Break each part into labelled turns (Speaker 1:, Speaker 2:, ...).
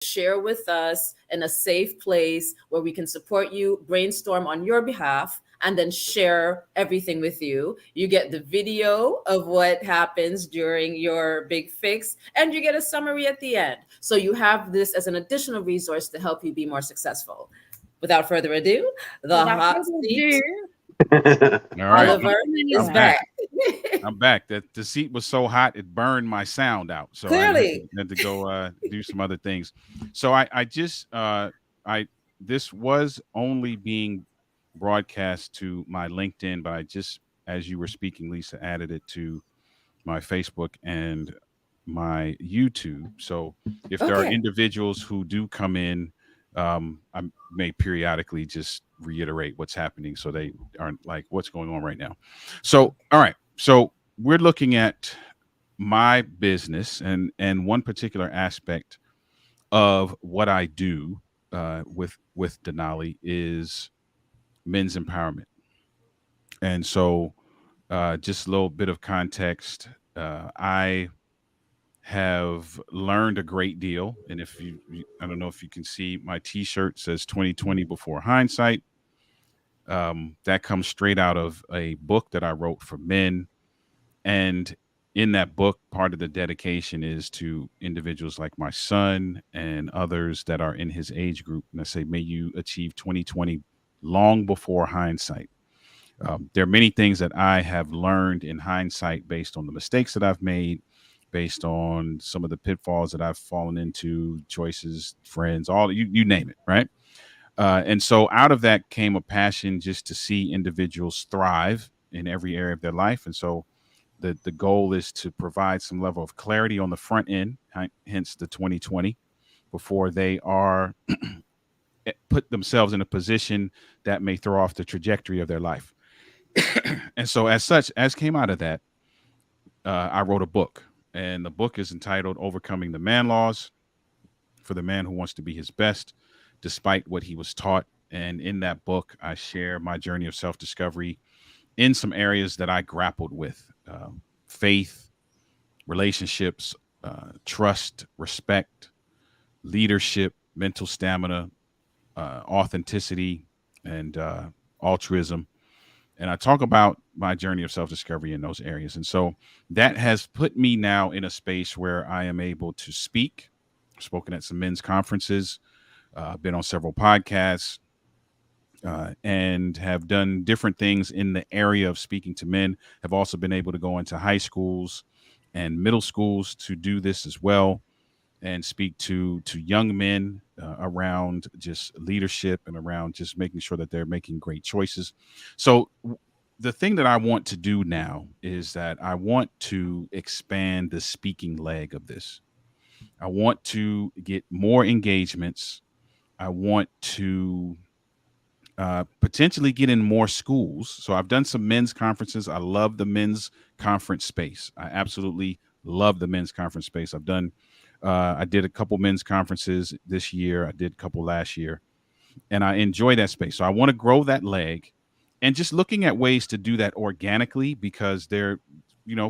Speaker 1: share with us in a safe place where we can support you, brainstorm on your behalf, and then share everything with you. You get the video of what happens during your big fix, and you get a summary at the end. So you have this as an additional resource to help you be more successful. Without further ado, the
Speaker 2: Without
Speaker 1: hot
Speaker 2: further
Speaker 1: seat,
Speaker 2: ado,
Speaker 3: All right,
Speaker 2: not
Speaker 1: Oliver,
Speaker 2: happening
Speaker 1: is
Speaker 3: I'm
Speaker 2: anywhere.
Speaker 3: back.
Speaker 1: back.
Speaker 3: I'm back. The seat was so hot it burned my sound out, so I
Speaker 1: Clearly.
Speaker 3: had to go do some other things. So I just I this was only being broadcast to my LinkedIn, but I just, as you were speaking, Lisa, added it to my Facebook and my YouTube. So if there are
Speaker 1: Okay.
Speaker 3: individuals who do come in, I may periodically just reiterate what's happening so they aren't like, what's going on right now. So, all right. So we're looking at my business and one particular aspect of what I do with Denali is men's empowerment. And so, just a little bit of context. I have learned a great deal. And if I don't know if you can see, my T-shirt says 2020 before hindsight. That comes straight out of a book that I wrote for men. And in that book, part of the dedication is to individuals like my son and others that are in his age group. And I say, may you achieve 2020 long before hindsight. There are many things that I have learned in hindsight based on the mistakes that I've made, based on some of the pitfalls that I've fallen into, choices, friends, all you name it, right? And so out of that came a passion just to see individuals thrive in every area of their life. And so the goal is to provide some level of clarity on the front end, hence the 2020, before they are put themselves in a position that may throw off the trajectory of their life. And so, as such, as came out of that, I wrote a book, and the book is entitled "Overcoming the Man Laws for the Man Who Wants to Be His Best, Despite What He Was Taught." And in that book, I share my journey of self-discovery in some areas that I grappled with: faith, relationships, trust, respect, leadership, mental stamina, authenticity, and altruism. And I talk about my journey of self discovery in those areas. And so that has put me now in a space where I am able to speak. I've spoken at some men's conferences, been on several podcasts, and have done different things in the area of speaking to men. Have also been able to go into high schools and middle schools to do this as well, and speak to young men around just leadership and around just making sure that they're making great choices. So the thing that I want to do now is that I want to expand the speaking leg of this. I want to get more engagements. I want to potentially get in more schools. So I've done some men's conferences. I love the men's conference space. I absolutely love the men's conference space. I did a couple men's conferences this year. I did a couple last year, and I enjoy that space. So I want to grow that leg, and just looking at ways to do that organically, because there,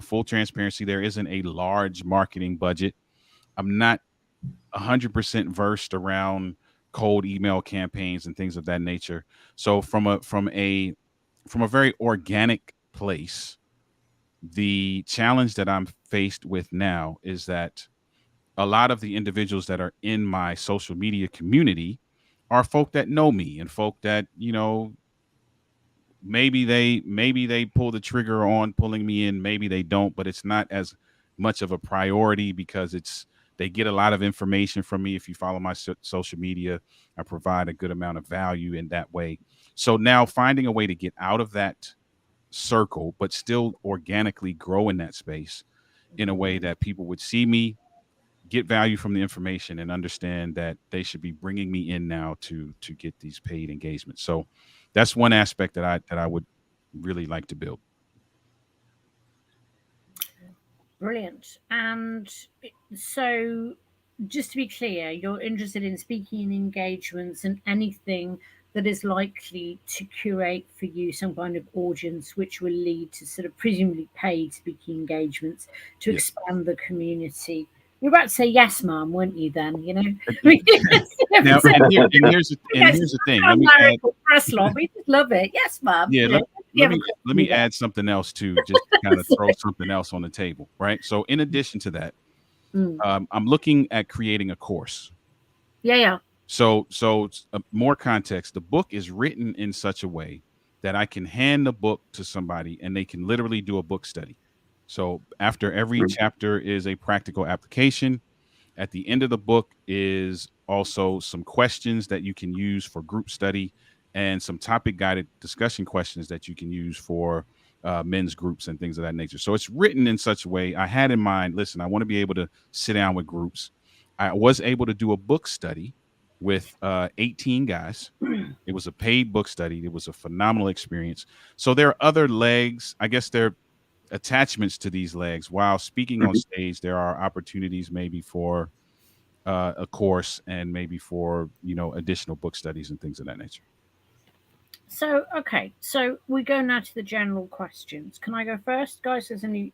Speaker 3: full transparency, there isn't a large marketing budget. I'm not 100% versed around cold email campaigns and things of that nature. So from a very organic place, the challenge that I'm faced with now is that a lot of the individuals that are in my social media community are folk that know me and folk that, maybe they pull the trigger on pulling me in, maybe they don't, but it's not as much of a priority because they get a lot of information from me. If you follow my social media, I provide a good amount of value in that way. So now finding a way to get out of that circle but still organically grow in that space in a way that people would see me, get value from the information, and understand that they should be bringing me in now to get these paid engagements. So that's one aspect that I would really like to build.
Speaker 2: Brilliant. And so, just to be clear, you're interested in speaking engagements and anything that is likely to curate for you some kind of audience, which will lead to sort of presumably paid speaking engagements to
Speaker 3: Yes.
Speaker 2: expand the community. You're about to say yes, ma'am, weren't you? Then you know.
Speaker 3: Now, and here's the thing. Let me add,
Speaker 2: press law. We just love it. Yes, ma'am.
Speaker 3: yeah,
Speaker 2: You know,
Speaker 3: let me add something else too, just to kind of throw something else on the table, right? So, in addition to that, I'm looking at creating a course.
Speaker 2: Yeah.
Speaker 3: So more context. The book is written in such a way that I can hand the book to somebody and they can literally do a book study. So after every chapter is a practical application. At the end of the book is also some questions that you can use for group study and some topic guided discussion questions that you can use for men's groups and things of that nature. So it's written in such a way I had in mind, listen, I want to be able to sit down with groups. I was able to do a book study with 18 guys. It was a paid book study. It was a phenomenal experience. So there are other legs. I guess there are attachments to these legs. While speaking on stage, there are opportunities maybe for a course and maybe for, additional book studies and things of that nature.
Speaker 2: So okay, so we go now to the general questions. Can I go first, guys? There's any,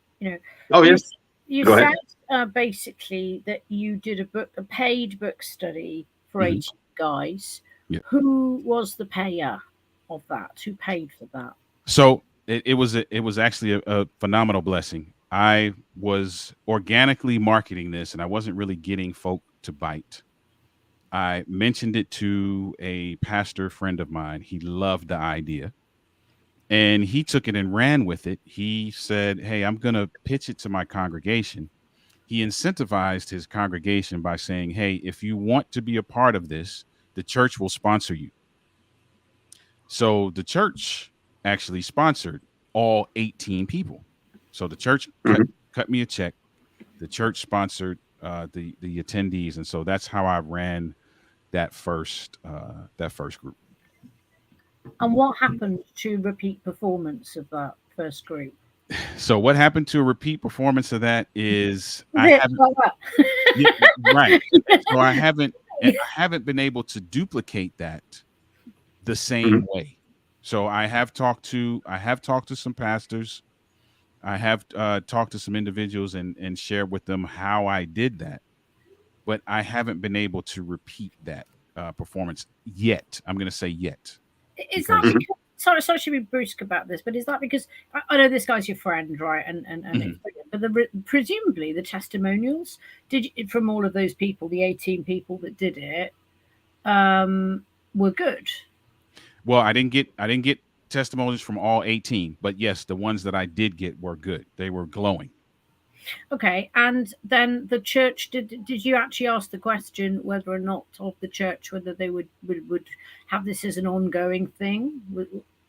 Speaker 4: Oh yes.
Speaker 2: You
Speaker 4: Go
Speaker 2: said basically that you did a paid book study for 18 guys.
Speaker 3: Yeah.
Speaker 2: Who was the payer of that? Who paid for that?
Speaker 3: So it was actually a phenomenal blessing. I was organically marketing this and I wasn't really getting folk to bite. I mentioned it to a pastor friend of mine. He loved the idea and he took it and ran with it. He said, "Hey, I'm going to pitch it to my congregation." He incentivized his congregation by saying, "Hey, if you want to be a part of this, the church will sponsor you." So the church actually sponsored all 18 people. So the church cut me a check. The church sponsored the attendees, and so that's how I ran that first group.
Speaker 2: And what happened to repeat performance of that first group?
Speaker 3: So what happened to a repeat performance of that is right. So I haven't been able to duplicate that the same way. So I have talked to some pastors. I have talked to some individuals and shared with them how I did that, but I haven't been able to repeat that performance yet. I'm going to say yet.
Speaker 2: Is that because, sorry to be brusque about this, but is that because I know this guy's your friend, right? And it's brilliant, but presumably the testimonials from all of those people, the 18 people that did it, were good.
Speaker 3: Well, I didn't get testimonies from all 18, but yes, the ones that I did get were good. They were glowing.
Speaker 2: Okay, and then the church, did you actually ask the question whether or not of the church whether they would have this as an ongoing thing?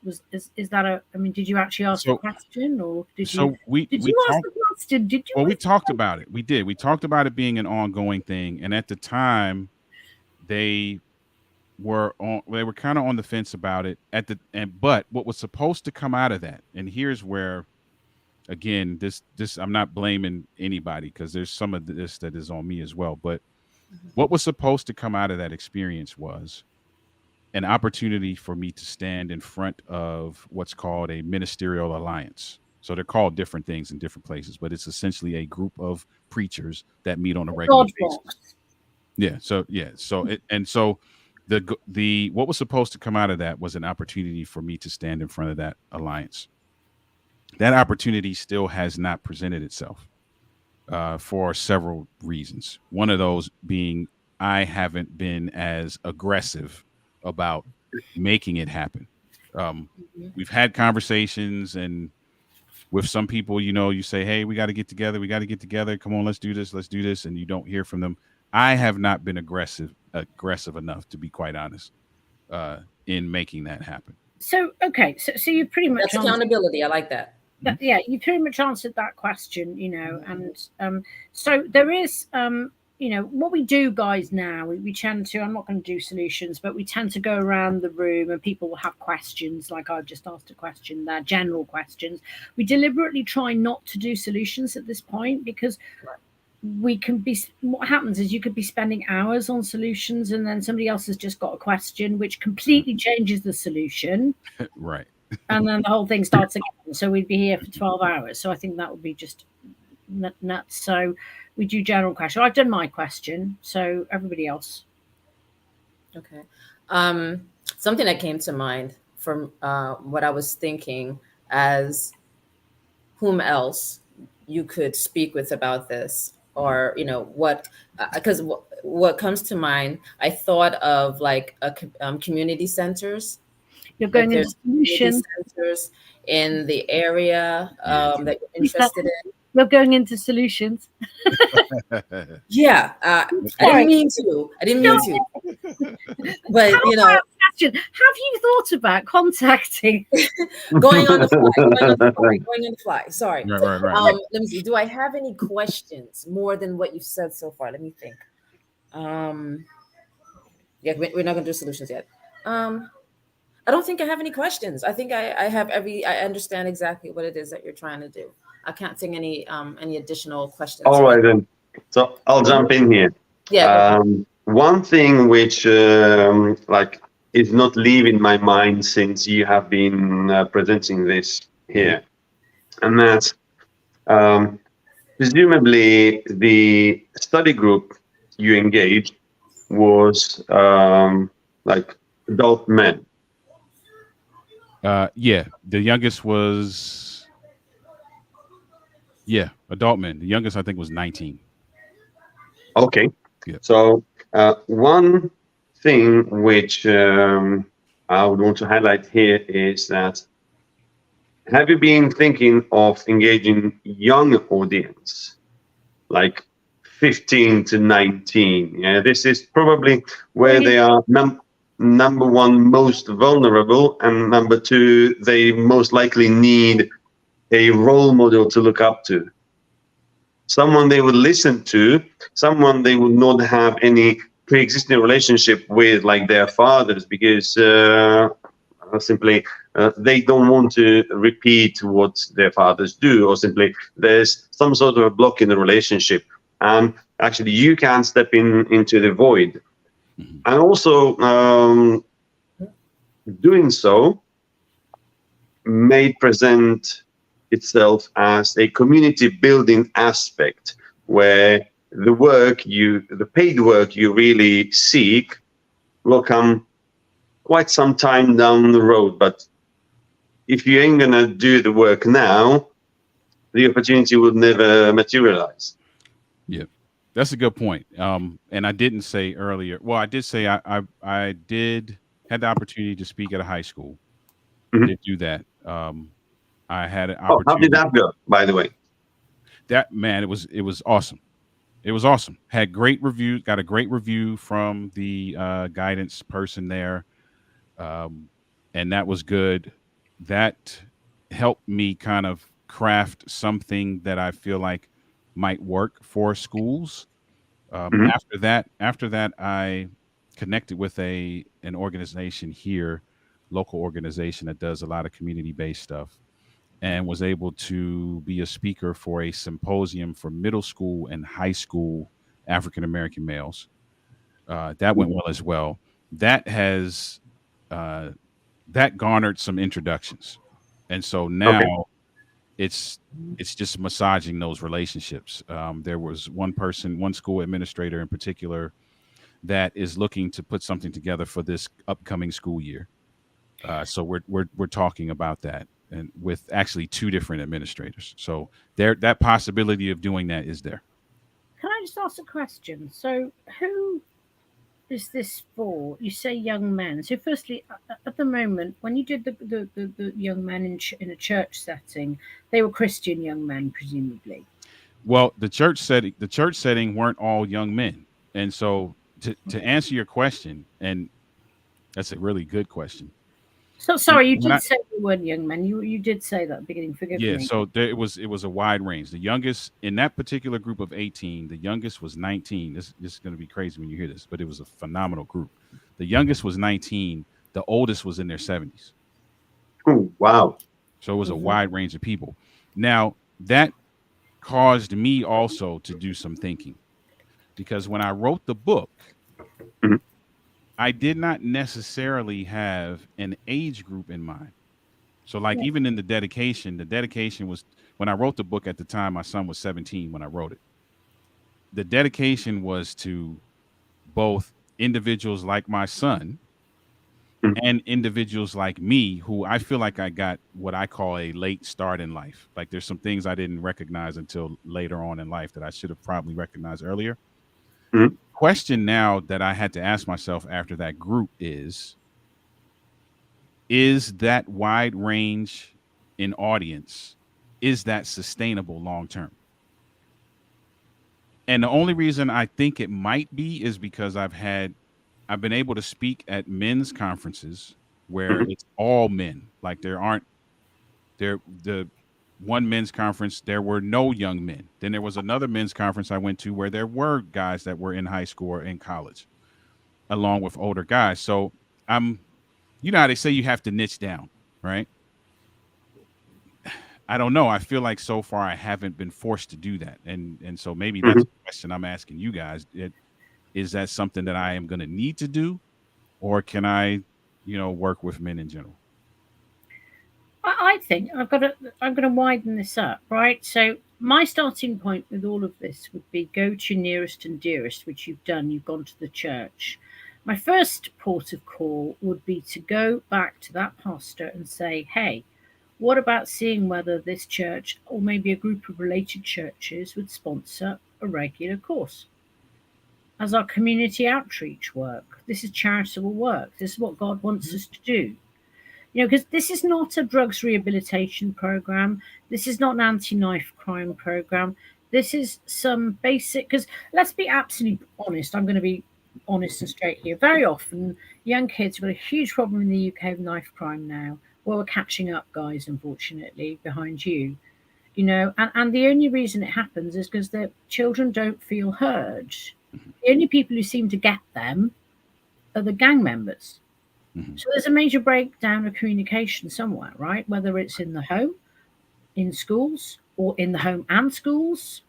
Speaker 2: Is that did you actually ask the question, or did you ask the question? Did you?
Speaker 3: Well, we talked about it. We did. We talked about it being an ongoing thing, and at the time, they were kind of on the fence about it but what was supposed to come out of that, and here's where, again, this I'm not blaming anybody because there's some of this that is on me as well. But what was supposed to come out of that experience was an opportunity for me to stand in front of what's called a ministerial alliance. So they're called different things in different places, but it's essentially a group of preachers that meet on a regular basis. Yeah. So the what was supposed to come out of that was an opportunity for me to stand in front of that alliance. That opportunity still has not presented itself for several reasons. One of those being I haven't been as aggressive about making it happen. We've had conversations, and with some people, you say, "Hey, we got to get together. Come on, let's do this," and you don't hear from them. I have not been aggressive enough, to be quite honest, in making that happen.
Speaker 2: So okay, so you pretty much
Speaker 1: that's accountability. I like that.
Speaker 2: Yeah, you pretty much answered that question, and so there is, what we do, guys, now, we tend to, I'm not going to do solutions, but we tend to go around the room and people will have questions, like I've just asked a question there, general questions. We deliberately try not to do solutions at this point because what happens is you could be spending hours on solutions and then somebody else has just got a question which completely changes the solution.
Speaker 3: Right.
Speaker 2: And then the whole thing starts again. So we'd be here for 12 hours. So I think that would be just nuts. So we do general question. I've done my question, so everybody else.
Speaker 1: Okay. Um, Something that came to mind from what I was thinking as whom else you could speak with about this, or what, because what comes to mind, I thought of like community centers.
Speaker 2: You're
Speaker 1: If
Speaker 2: going into
Speaker 1: there's community
Speaker 2: solutions.
Speaker 1: centers in the area
Speaker 3: Yeah.
Speaker 1: that you're
Speaker 2: Lisa,
Speaker 1: interested in.
Speaker 2: you're going into solutions.
Speaker 1: Yeah, I didn't
Speaker 2: Sorry.
Speaker 1: mean to. I didn't mean to.
Speaker 2: How
Speaker 1: But
Speaker 2: about question? Have you thought about contacting?
Speaker 1: going on the fly, going on the fly, going on the fly. Sorry.
Speaker 3: Right.
Speaker 1: Let me see. Do I have any questions more than what you've said so far? Let me think. Yeah, we're not gonna do solutions yet. I don't think I have any questions. I think I have I understand exactly what it is that you're trying to do. I can't think any additional questions.
Speaker 4: All right then. So I'll jump in here.
Speaker 1: Yeah.
Speaker 4: One thing which like is not leaving my mind since you have been presenting this here, and that's presumably the study group you engaged was like adult men.
Speaker 3: Yeah, the youngest was adult men. The youngest I think was 19.
Speaker 4: Okay.
Speaker 3: Yeah.
Speaker 4: So one thing which I would want to highlight here is that, have you been thinking of engaging young audience, like 15 to 19? Yeah, this is probably where they are number one most vulnerable, and number two, they most likely need a role model to look up to. Someone they would listen to, someone they would not have any pre-existing relationship with, like their fathers, because simply they don't want to repeat what their fathers do, or simply there's some sort of a block in the relationship, and actually you can step into the void. And also doing so may present itself as a community building aspect, where the paid work you really seek will come quite some time down the road. But if you ain't gonna do the work now, the opportunity will never materialize.
Speaker 3: Yeah, that's a good point. And I didn't say earlier. Well, I did say I did had the opportunity to speak at a high school.
Speaker 4: Mhm.
Speaker 3: Did do that. I had an
Speaker 4: Oh, how did
Speaker 3: opportunity.
Speaker 4: that go, by the way?
Speaker 3: That man, it was awesome. It was awesome. Had great reviews. Got a great review from the guidance person there, and that was good. That helped me kind of craft something that I feel like might work for schools.
Speaker 4: Mhm.
Speaker 3: After that, I connected with an organization here, local organization that does a lot of community based stuff, and was able to be a speaker for a symposium for middle school and high school African American males. That went well as well. That has uh, that garnered some introductions, and so now
Speaker 4: Okay.
Speaker 3: it's just massaging those relationships. There was one school administrator in particular that is looking to put something together for this upcoming school year. So we're talking about that, and with actually two different administrators. So that possibility of doing that is there.
Speaker 2: Can I just ask a question? So, who is this for? You say young men. So, firstly, at the moment, when you did the young men in a church setting, they were Christian young men, presumably.
Speaker 3: Well, the church setting weren't all young men, and so to answer your question, and that's a really good question.
Speaker 2: So, sorry, you
Speaker 3: When I
Speaker 2: did say they weren't young men. You did say that at the beginning. Forgive
Speaker 3: Yeah,
Speaker 2: me.
Speaker 3: so it was a wide range. The youngest in that particular group of 18, the youngest was 19. This is going to be crazy when you hear this, but it was a phenomenal group. The youngest was 19. The oldest was in their 70s.
Speaker 4: Ooh, wow.
Speaker 3: So it was a wide range of people. Now, that caused me also to do some thinking, because when I wrote the book,
Speaker 4: Mhm.
Speaker 3: I did not necessarily have an age group in mind. So like
Speaker 2: Yeah.
Speaker 3: even in the dedication was when I wrote the book at the time, my son was 17 when I wrote it. The dedication was to both individuals like my son
Speaker 4: Mhm.
Speaker 3: and individuals like me who I feel like I got what I call a late start in life. Like there's some things I didn't recognize until later on in life that I should have probably recognized earlier.
Speaker 4: Mhm.
Speaker 3: Question now that I had to ask myself after that group is that wide range in audience, is that sustainable long term? And the only reason I think it might be is because I've been able to speak at men's conferences where
Speaker 4: Mhm.
Speaker 3: it's all men. Like the one men's conference, there were no young men. Then there was another men's conference I went to where there were guys that were in high school or in college, along with older guys. So I'm, you know how they say you have to niche down, right? I don't know. I feel like so far I haven't been forced to do that, and so maybe that's
Speaker 4: Mhm.
Speaker 3: a question I'm asking you guys. Is that something that I am going to need to do, or can I, work with men in general?
Speaker 2: I think I'm gonna widen this up, right? So my starting point with all of this would be go to nearest and dearest, which you've done. You've gone to the church. My first port of call would be to go back to that pastor and say, hey, what about seeing whether this church or maybe a group of related churches would sponsor a regular course as our community outreach work? This is charitable work. This is what God wants us to do. Because this is not a drugs rehabilitation program. This is not an anti-knife crime program. This is some basic, because let's be absolutely honest. I'm going to be honest and straight here. Very often, young kids have got a huge problem in the UK of knife crime now. Well, we're catching up, guys, unfortunately, behind you. And the only reason it happens is because the children don't feel heard. The only people who seem to get them are the gang members.
Speaker 3: Mhm.
Speaker 2: So there's a major breakdown of communication somewhere, right? Whether it's in the home, in schools, or in the home and schools.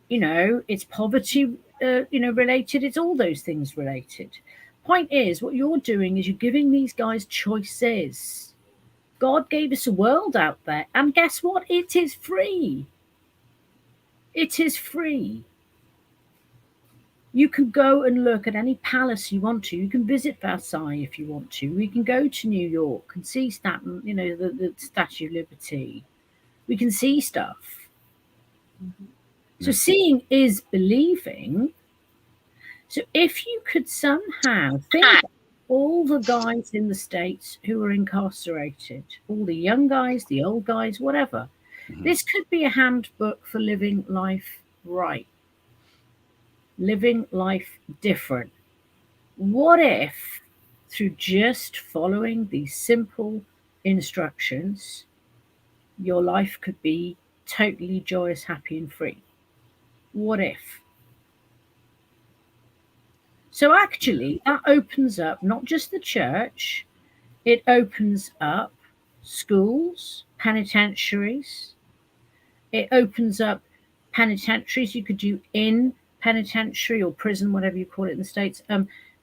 Speaker 2: It's poverty, related. It's all those things related. Point is, what you're doing is you're giving these guys choices. God gave us a world out there, and guess what? It is free. It is free. You can go and look at any palace you want to. You can visit Versailles if you want to. We can go to New York and see Staten, the Statue of Liberty. We can see stuff. So
Speaker 3: Yeah.
Speaker 2: seeing is believing. So if you could somehow think about all the guys in the States who are incarcerated, all the young guys, the old guys, whatever,
Speaker 3: Mhm.
Speaker 2: this could be a handbook for living life right, living life different. What if, through just following these simple instructions, your life could be totally joyous, happy, and free? What if? So, actually, that opens up not just the church, it opens up schools, penitentiaries, it opens up penitentiaries. You could do in penitentiary or prison, whatever you call it in the States,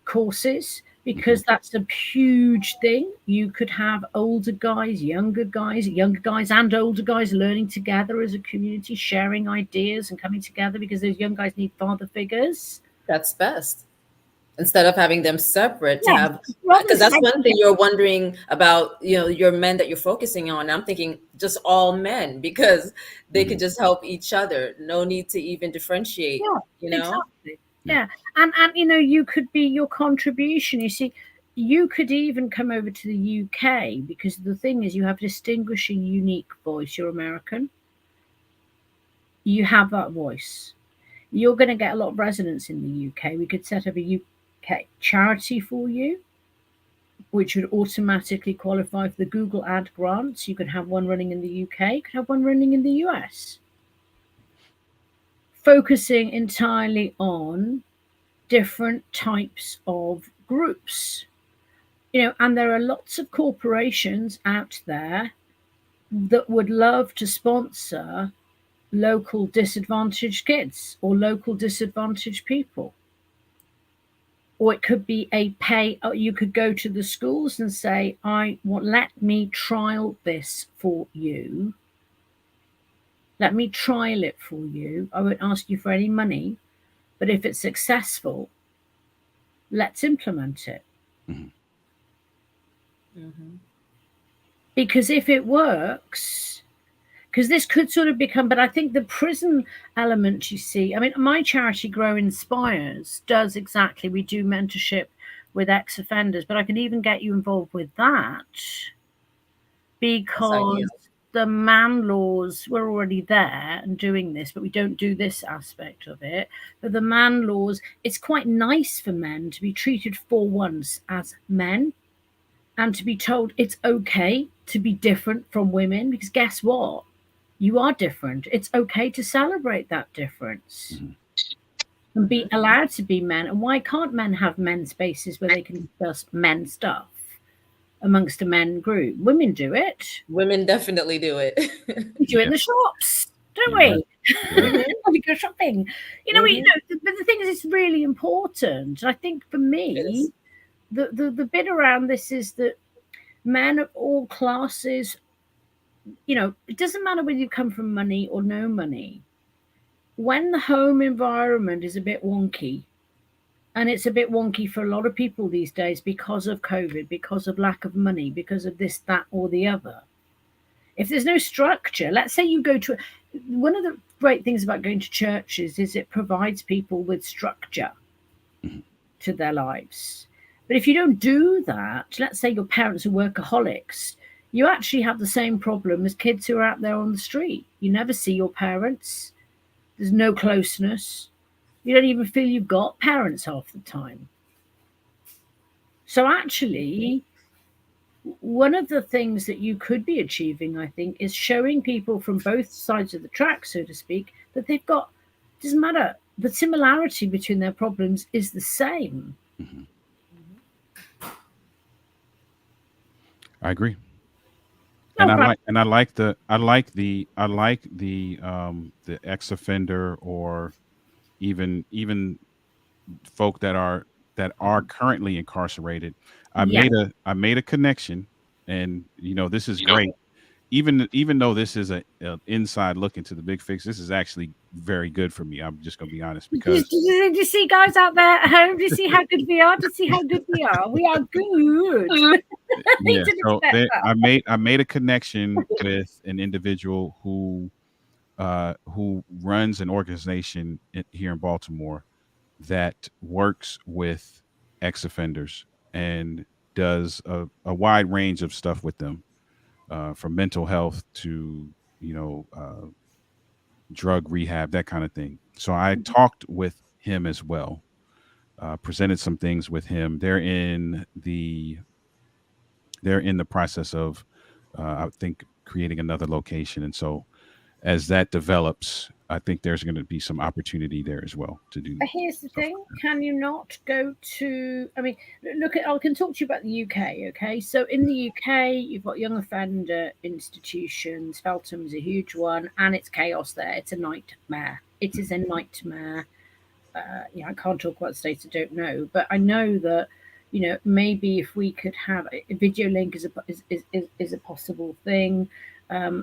Speaker 2: courses, because that's a huge thing. You could have older guys, younger guys and older guys learning together as a community, sharing ideas and coming together because those young guys need father figures.
Speaker 1: That's best. Instead of having them separate, to
Speaker 2: Yeah,
Speaker 1: have, because
Speaker 2: brothers
Speaker 1: that's
Speaker 2: head
Speaker 1: one thing you're wondering about, your men that you're focusing on. I'm thinking just all men, because they could
Speaker 3: Mhm.
Speaker 1: just help each other. No need to even differentiate,
Speaker 2: Yeah,
Speaker 1: you know?
Speaker 2: exactly. Yeah. And you could be your contribution. You see, you could even come over to the UK because the thing is you have distinguishing unique voice. You're American. You have that voice. You're going to get a lot of resonance in the UK. We could set up a UK charity for you, which would automatically qualify for the Google ad grants. You could have one running in the UK, you could have one running in the US, focusing entirely on different types of groups. And there are lots of corporations out there that would love to sponsor local disadvantaged kids or local disadvantaged people or it could be a pay. You could go to the schools and say, let me trial this for you. Let me trial it for you. I won't ask you for any money, but if it's successful, let's implement it.
Speaker 1: Mm-hmm.
Speaker 2: Because if it works, because this could sort of become, but I think the prison element, you see, I mean, my charity Grow Inspires does exactly, we do mentorship with ex-offenders, but I can even get you involved with that because the man laws were already there and doing this, but we don't do this aspect of it. But the man laws, it's quite nice for men to be treated for once as men and to be told it's okay to be different from women, because guess what? You are different. It's okay to celebrate that difference and be allowed to be men. And why can't men have men's spaces where they can discuss men stuff amongst a men group? Women do it.
Speaker 1: Women definitely do it.
Speaker 2: We do it in the shops, don't we? We go shopping. You know, but the thing is, it's really important. I think for me, the bit around this is that men of all classes, you know, it doesn't matter whether you come from money or no money. When the home environment is a bit wonky, and it's a bit wonky for a lot of people these days because of COVID, because of lack of money, because of this, that, or the other. If there's no structure, let's say you go to, one of the great things about going to churches is it provides people with structure to their lives. But if you don't do that, let's say your parents are workaholics, you actually have the same problem as kids who are out there on the street. You never see your parents. There's no closeness. You don't even feel you've got parents half the time. So actually, one of the things that you could be achieving, I think, is showing people from both sides of the track, so to speak, that they've got, doesn't matter, the similarity between their problems is the same.
Speaker 3: I agree. And I like the ex-offender, or even folk that are currently incarcerated. I made a connection, and you know, this is great. Even though this is an inside look into the big fix, this is actually very good for me. I'm just gonna be honest, because
Speaker 2: do you see guys out there at home? Do you see how good we are? Do you see how good we are? We are good.
Speaker 3: Yeah, so I made a connection with an individual who runs an organization here in Baltimore that works with ex-offenders and does a wide range of stuff with them, from mental health to, you know, drug rehab, that kind of thing. So I talked with him as well, presented some things with him. They're in the process of, I think, creating another location. And so as that develops, I think there's going to be some opportunity there as well to do.
Speaker 2: But here's the thing: can you not go to? I mean, look at. I can talk to you about the UK. Okay, so in the UK, you've got young offender institutions. Feltham's a huge one, and it's chaos there. It's a nightmare. It is a nightmare. You know, I can't talk about the states. I don't know, but I know that, you know, maybe if we could have a video link is a possible thing.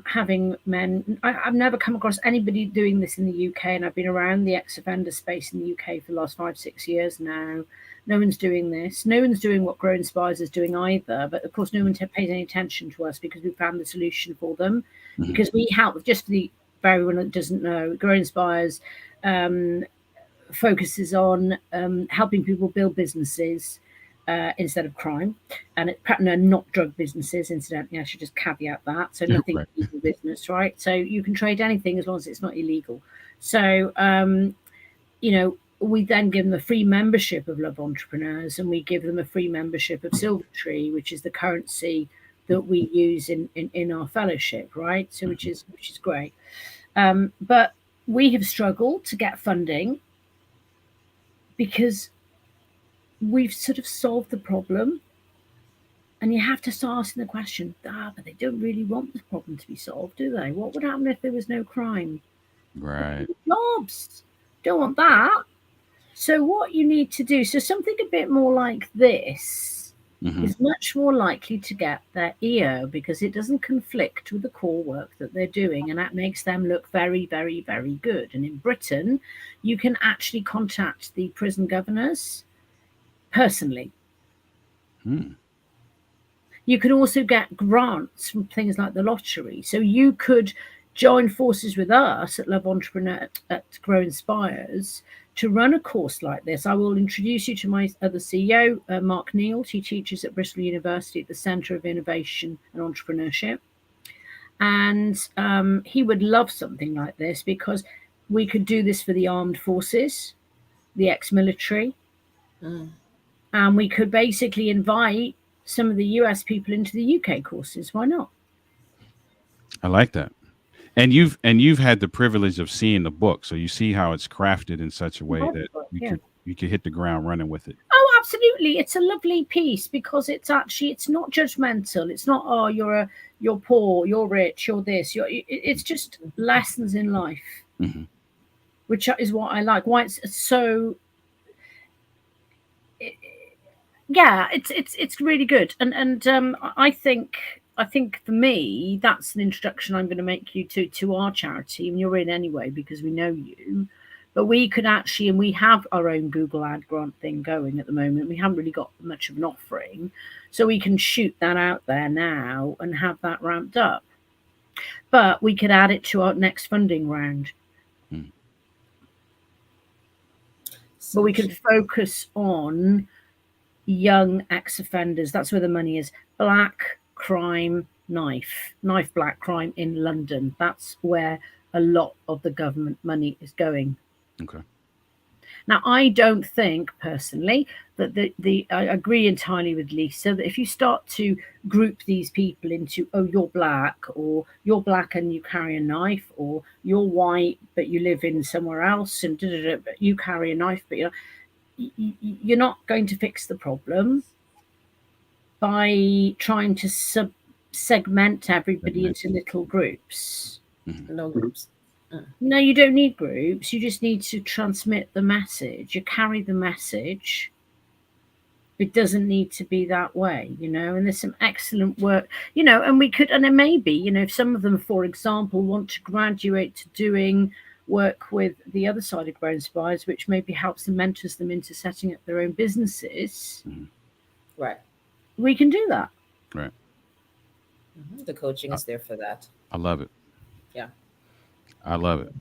Speaker 2: Having men, I've never come across anybody doing this in the UK, and I've been around the ex-offender space in the UK for the last 5-6 years now. No one's doing this. No one's doing what Grow Inspires is doing either. But of course, no one pays any attention to us because we found the solution for them. Because we help, just for everyone that doesn't know, Grow Inspires focuses on helping people build businesses instead of crime, and not drug businesses, incidentally. I should just caveat that. So nothing illegal business, right? So you can trade anything as long as it's not illegal. So you know, we then give them a free membership of Love Entrepreneurs, and we give them a free membership of Silvertree, which is the currency that we use in our fellowship, right? So which is great. But we have struggled to get funding because we've sort of solved the problem, and you have to start asking the question, but they don't really want the problem to be solved, do they? What would happen if there was no crime?
Speaker 3: Right.
Speaker 2: Jobs. Don't want that. So what you need to do, so something a bit more like this
Speaker 3: Mhm.
Speaker 2: is much more likely to get their ear because it doesn't conflict with the core work that they're doing, and that makes them look very, very, very good. And in Britain, you can actually contact the prison governors personally.
Speaker 3: Hmm.
Speaker 2: You can also get grants from things like the lottery. So you could join forces with us at Love Entrepreneur at Grow Inspires to run a course like this. I will introduce you to my other CEO, Mark Neal. He teaches at Bristol University at the Centre of Innovation and Entrepreneurship. And he would love something like this because we could do this for the armed forces, the ex-military,
Speaker 1: Mm.
Speaker 2: and we could basically invite some of the US people into the UK courses. Why not?
Speaker 3: I like that. And you've had the privilege of seeing the book, so you see how it's crafted in such a way that
Speaker 2: Yeah.
Speaker 3: you could hit the ground running with it.
Speaker 2: Oh, absolutely. It's a lovely piece because it's actually, it's not judgmental. It's not, oh, you're poor, you're rich, you're this. It's just lessons in life,
Speaker 3: Mhm.
Speaker 2: which is what I like. Why it's so. Yeah, it's really good, and I think for me that's an introduction I'm going to make you to our charity, and you're in anyway because we know you. But we could actually, and we have our own Google Ad grant thing going at the moment. We haven't really got much of an offering, so we can shoot that out there now and have that ramped up. But we could add it to our next funding round. But we could focus on young ex-offenders. That's where the money is. Black crime, knife, black crime in London. That's where a lot of the government money is going.
Speaker 3: Okay.
Speaker 2: Now, I don't think personally that I agree entirely with Lisa that if you start to group these people into, oh, you're black, or you're black and you carry a knife, or you're white but you live in somewhere else and but you carry a knife, but you're not going to fix the problem by trying to segment everybody into little groups.
Speaker 1: No groups.
Speaker 2: No, you don't need groups. You just need to transmit the message. You carry the message. It doesn't need to be that way, and there's some excellent work, and we could, and it may be, if some of them, for example, want to graduate to doing work with the other side of Grow Inspires, which maybe helps them, mentors them into setting up their own businesses.
Speaker 1: Right.
Speaker 2: We can do that.
Speaker 3: Right.
Speaker 1: The coaching is there for that.
Speaker 3: I love it.
Speaker 1: Yeah.
Speaker 3: I love it.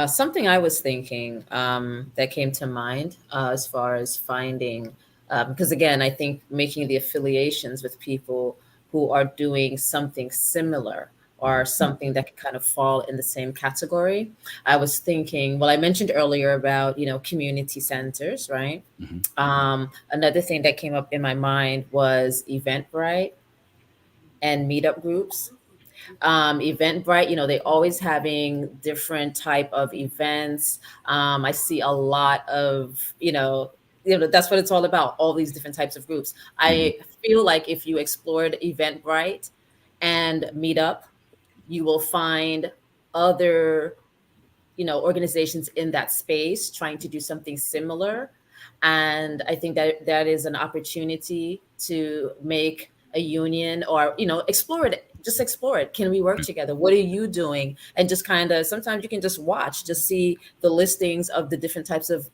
Speaker 1: Something I was thinking that came to mind as far as finding, because again, I think making the affiliations with people who are doing something similar or something that can kind of fall in the same category. I was thinking, well, I mentioned earlier about, community centers, right?
Speaker 3: Mhm.
Speaker 1: Another thing that came up in my mind was Eventbrite and meetup groups. Eventbrite, they always having different type of events. I see a lot of, that's what it's all about, all these different types of groups. I feel like if you explored Eventbrite and Meetup, you will find other, organizations in that space trying to do something similar. And I think that is an opportunity to make a union, or explore it. Just explore it. Can we work together? What are you doing? And just kind of, sometimes you can just watch, just see the listings of the different types of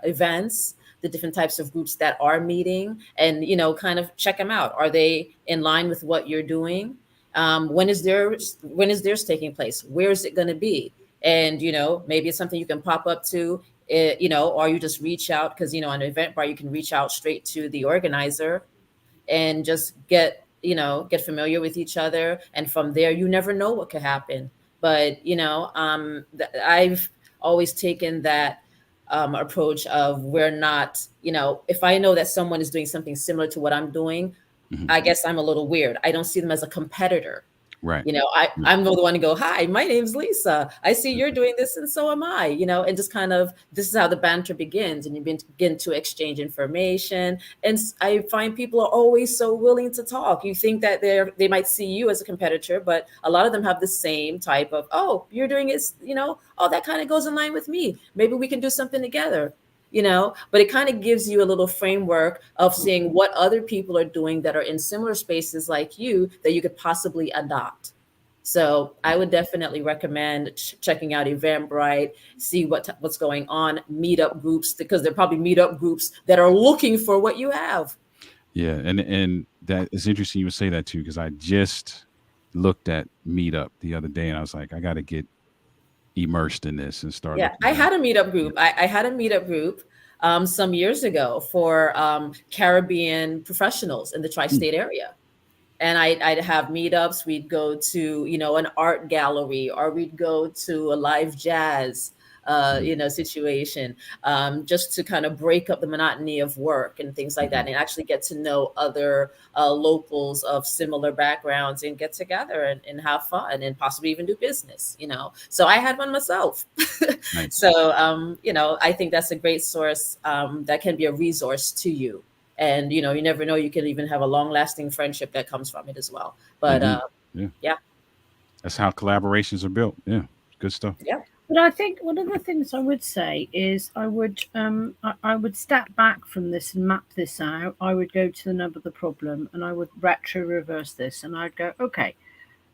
Speaker 1: events, the different types of groups that are meeting, and kind of check them out. Are they in line with what you're doing? When is theirs taking place? Where is it going to be? And maybe it's something you can pop up to, or you just reach out, because on an Eventbrite you can reach out straight to the organizer and just get familiar with each other, and from there you never know what could happen. But I've always taken that approach of, we're not, if I know that someone is doing something similar to what I'm doing,
Speaker 3: Mhm.
Speaker 1: I guess I'm a little weird. I don't see them as a competitor.
Speaker 3: Right.
Speaker 1: You know, I'm the one to go, hi, my name's Lisa. I see you're doing this and so am I, you know, and just kind of, this is how the banter begins, and you begin to exchange information. And I find people are always so willing to talk. You think that they might see you as a competitor, but a lot of them have the same type of, oh, you're doing it, you know, oh, that kind of goes in line with me. Maybe we can do something together. You know, but it kind of gives you a little framework of seeing what other people are doing that are in similar spaces like you that you could possibly adopt. So I would definitely recommend checking out Eventbrite, see what's going on, meetup groups, because there are probably meetup groups that are looking for what you have.
Speaker 3: Yeah, and that is interesting you would say that too, because I just looked at Meetup the other day and I was like, I got to get immersed in this and start.
Speaker 1: Yeah, I had a meetup group. I had a meetup group some years ago for Caribbean professionals in the tri-state area. And I'd have meetups. We'd go to, you know, an art gallery, or we'd go to a live jazz, you know, situation, just to kind of break up the monotony of work and things like that, and actually get to know other locals of similar backgrounds and get together and have fun and possibly even do business, you know. So I had one myself.
Speaker 3: Nice.
Speaker 1: So, you know, I think that's a great source that can be a resource to you. And, you know, you never know, you can even have a long lasting friendship that comes from it as well. But yeah,
Speaker 3: that's how collaborations are built. Yeah, good stuff.
Speaker 1: Yeah.
Speaker 2: But I think one of the things I would say is I would step back from this and map this out. I would go to the nub of the problem and I would retro reverse this, and I'd go, okay,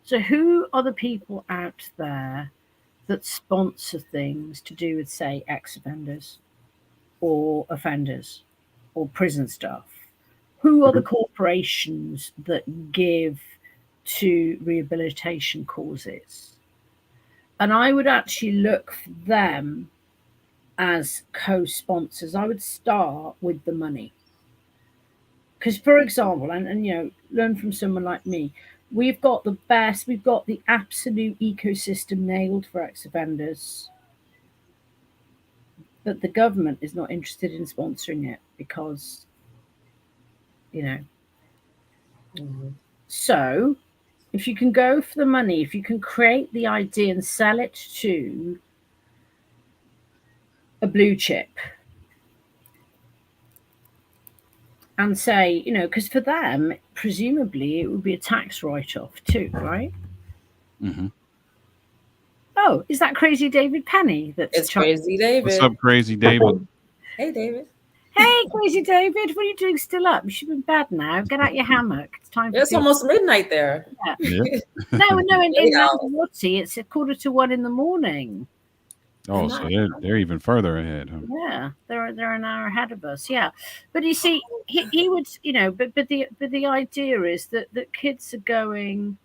Speaker 2: so who are the people out there that sponsor things to do with, say, ex-offenders or offenders or prison staff? Who are the corporations that give to rehabilitation causes? And I would actually look for them as co-sponsors. I would start with the money. Because, for example, and you know, learn from someone like me, we've got the absolute ecosystem nailed for ex-offenders. But the government is not interested in sponsoring it because, you know. So if you can go for the money, if you can create the idea and sell it to a blue chip and say, you know, because for them, presumably it would be a tax write-off too, right?
Speaker 3: Mm-hmm.
Speaker 2: Oh, is that Crazy David Penny?
Speaker 1: It's Crazy David.
Speaker 3: What's up, Crazy David?
Speaker 1: Hey, David.
Speaker 2: Hey, Crazy David, what are you doing still up? You should be in bed now. Get out your hammock. It's time for
Speaker 1: It's almost midnight there.
Speaker 3: Yeah.
Speaker 2: No, in
Speaker 1: Yeah.
Speaker 2: Lanzarote, it's 1:45 in the morning.
Speaker 3: Oh, so they're even further ahead, huh?
Speaker 2: Yeah, they're an hour ahead of us. Yeah, but you see, he would, you know, but the idea is that kids are going.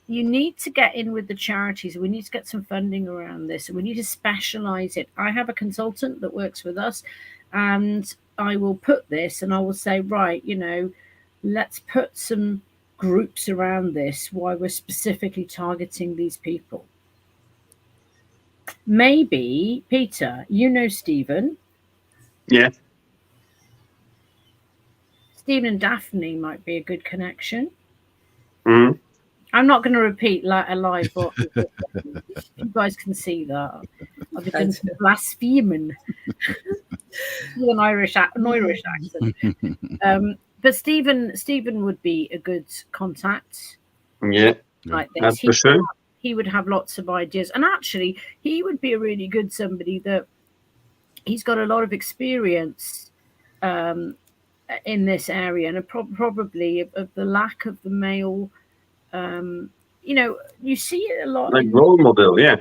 Speaker 2: You need to get in with the charities. We need to get some funding around this, and we need to specialize it. I have a consultant that works with us, and I will put this, and I will say, right, you know, let's put some groups around this. Why we're specifically targeting these people. Maybe, Peter, you know Stephen.
Speaker 4: Yeah.
Speaker 2: Stephen and Daphne might be a good connection.
Speaker 4: Mhm.
Speaker 2: I'm not going to repeat a live, but you guys can see that. I've been blaspheming with an Irish accent. But Stephen would be a good contact.
Speaker 4: Yeah,
Speaker 2: Like this.
Speaker 4: that's for sure.
Speaker 2: He would have lots of ideas, and actually he would be a really good somebody that he's got a lot of experience in this area, and probably of the lack of the male, you know, you see it a lot,
Speaker 4: Like role model, yeah.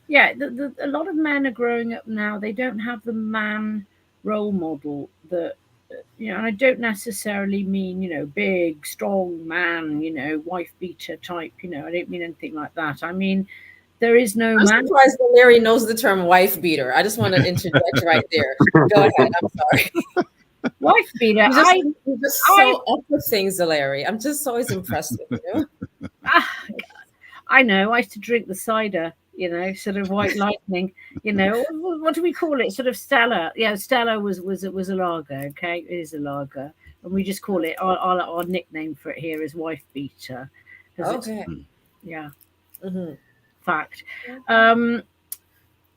Speaker 2: A lot of men are growing up now, they don't have the man role model that, you know, and I don't necessarily mean, you know, big, strong man, you know, wife beater type, you know, I don't mean anything like that. I mean, there is no
Speaker 1: I'm
Speaker 2: man.
Speaker 1: surprised that Larry knows the term wife beater. I just want to interject right there. Go ahead. I'm sorry.
Speaker 2: Wife beater.
Speaker 1: You're just so up with things, Larry. I'm just always impressed with you.
Speaker 2: I know. I used to drink the cider, you know, sort of white lightning, you know. What do we call it? Sort of Stella. Yeah, Stella was a lager. Okay, it is a lager, and we just call it our nickname for it here is wife beater. 'cause
Speaker 1: Okay.
Speaker 2: yeah,
Speaker 1: Mhm.
Speaker 2: fact.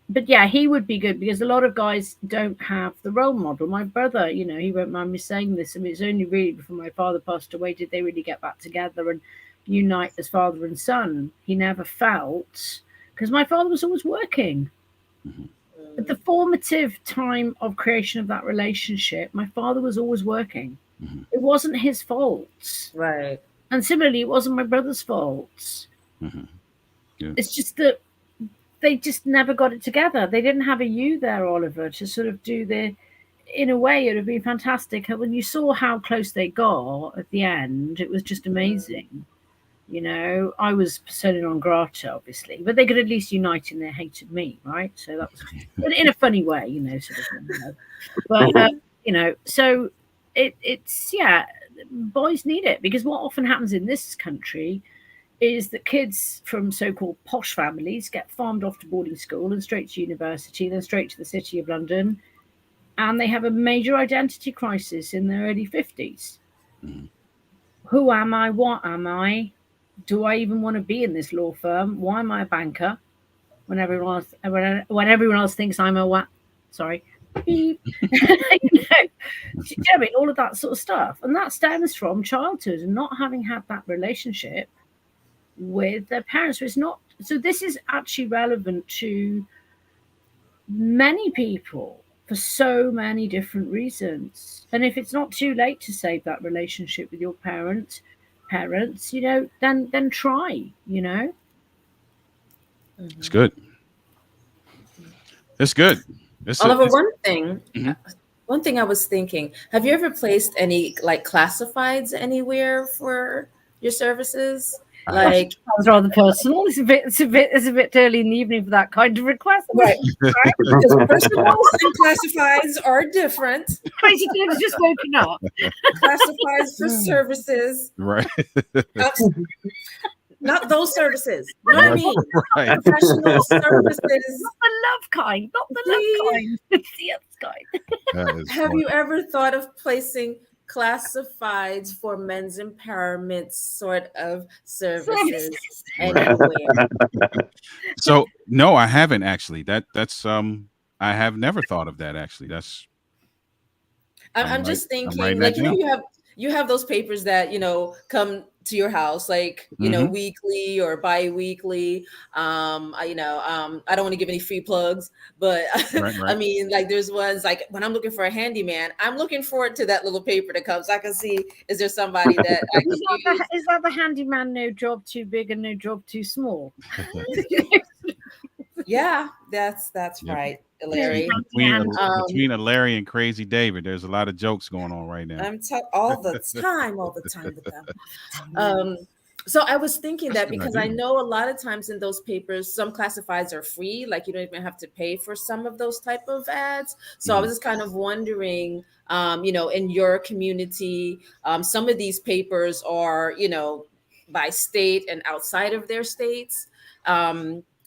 Speaker 2: But yeah, he would be good because a lot of guys don't have the role model. My brother, you know, he won't mind me saying this. I mean, it's only really before my father passed away did they really get back together and unite as father and son. He never felt, because my father was always working. At the formative time of creation of that relationship, my father was always working. It wasn't his fault.
Speaker 1: Right.
Speaker 2: And similarly, it wasn't my brother's fault.
Speaker 3: Yeah.
Speaker 2: It's just that they just never got it together. They didn't have a you there, Oliver, to sort of do the. In a way, it would have been fantastic. When you saw how close they got at the end, it was just amazing. You know, I was persona non grata, obviously, but they could at least unite in their hate of me, right? So that was in a funny way, you know, sort of. You know. But you know, so it's yeah, boys need it because what often happens in this country is that kids from so-called posh families get farmed off to boarding school and straight to university, then straight to the City of London, and they have a major identity crisis in their early 50s. Who am I? What am I? Do I even want to be in this law firm? Why am I a banker? When everyone else thinks I'm a sorry, beep. You know, I mean, all of that sort of stuff, and that stems from childhood and not having had that relationship with their parents. So it's not. So this is actually relevant to many people for so many different reasons. And if it's not too late to save that relationship with your parents, you know, then try. You know.
Speaker 3: It's good. It's good.
Speaker 1: Oliver,
Speaker 3: Mhm.
Speaker 1: one thing I was thinking, have you ever placed any like classifieds anywhere for your services? Like,
Speaker 2: Sounds rather personal. It's a bit early in the evening for that kind of request.
Speaker 1: right, because personals and classifieds are different.
Speaker 2: Crazy Dave's just woken up.
Speaker 1: Classifieds for services,
Speaker 3: Right.
Speaker 1: not those services. You know what I mean?
Speaker 3: Right.
Speaker 1: Professional services.
Speaker 2: Not the love kind, not the love kind. It's the other kind.
Speaker 3: That is
Speaker 1: Have
Speaker 3: funny.
Speaker 1: you ever thought of placing classifieds for men's empowerment sort of services anywhere?
Speaker 3: So no, I haven't actually. That's I have never thought of that actually. That's
Speaker 1: I'm just
Speaker 3: I'm
Speaker 1: thinking,
Speaker 3: writing
Speaker 1: like,
Speaker 3: that
Speaker 1: you know,
Speaker 3: down.
Speaker 1: you have those papers that, you know, come to your house, like, you know, weekly or bi-weekly. I don't want to give any free plugs, but
Speaker 3: Right,
Speaker 1: I
Speaker 3: right.
Speaker 1: mean, like, there's ones like when I'm looking for a handyman, I'm looking forward to that little paper that comes. I can see, is there somebody that I can use?
Speaker 2: Is that the handyman? No job too big and no job too small.
Speaker 1: Yeah, that's
Speaker 3: Yep.
Speaker 1: right, Larry.
Speaker 3: Between a Larry and Crazy David, there's a lot of jokes going on right now.
Speaker 1: I'm all the time with them. So I was thinking that
Speaker 3: That's a good
Speaker 1: because I
Speaker 3: idea.
Speaker 1: know a lot of times in those papers, some classifieds are free, like you don't even have to pay for some of those type of ads. So I was just kind of wondering, you know, in your community, some of these papers are, you know, by state and outside of their states.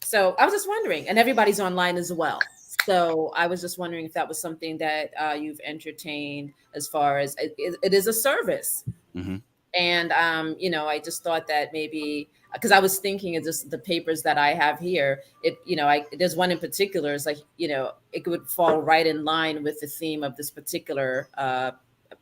Speaker 1: So I was just wondering, and everybody's online as well. So I was just wondering if that was something that you've entertained as far as it is a service.
Speaker 3: Mhm.
Speaker 1: And you know, I just thought that maybe because I was thinking of just the papers that I have here, you know, there's one in particular, it's like, you know, it would fall right in line with the theme of this particular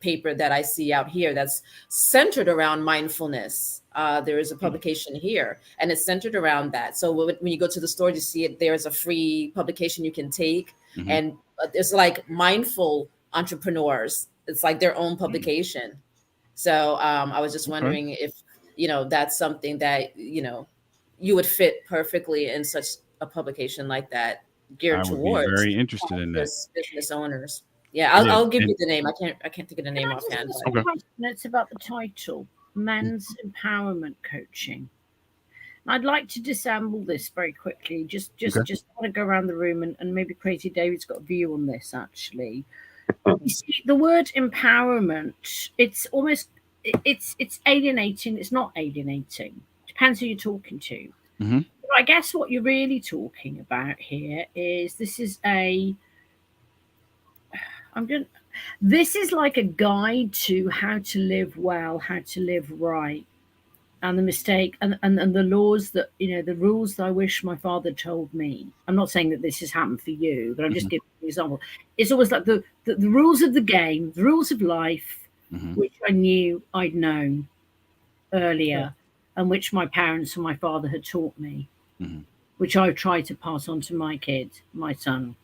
Speaker 1: paper that I see out here that's centered around mindfulness. There is a publication here and it's centered around that. So when you go to the store to see it, there's a free publication you can take. And it's like mindful entrepreneurs. It's like their own publication. So I was just wondering if, you know, that's something that, you know, you would fit perfectly in such a publication like that geared
Speaker 3: I would be
Speaker 1: towards
Speaker 3: very interested in that.
Speaker 1: business owners. Yeah,
Speaker 3: Yeah,
Speaker 1: I'll give
Speaker 3: and-
Speaker 1: you the name. I can't think of the name
Speaker 2: Can I just
Speaker 1: offhand.
Speaker 2: ask
Speaker 1: But
Speaker 2: a question? It's about the title, Men's Empowerment Coaching. I'd like to disassemble this very quickly. Just want to go around the room and maybe Crazy David's got a view on this actually. You see, the word empowerment, it's almost it's alienating. It's not alienating. Depends who you're talking to.
Speaker 3: Mhm.
Speaker 2: But I guess what you're really talking about here is this is like a guide to how to live well, how to live right. and the mistake and the laws that, the rules that I wish my father told me. I'm not saying that this has happened for you, but I'm just giving an example. It's always like the rules of the game, the rules of life, which I knew I'd known earlier, and which my parents and my father had taught me, which I try to pass on to my kid, my son.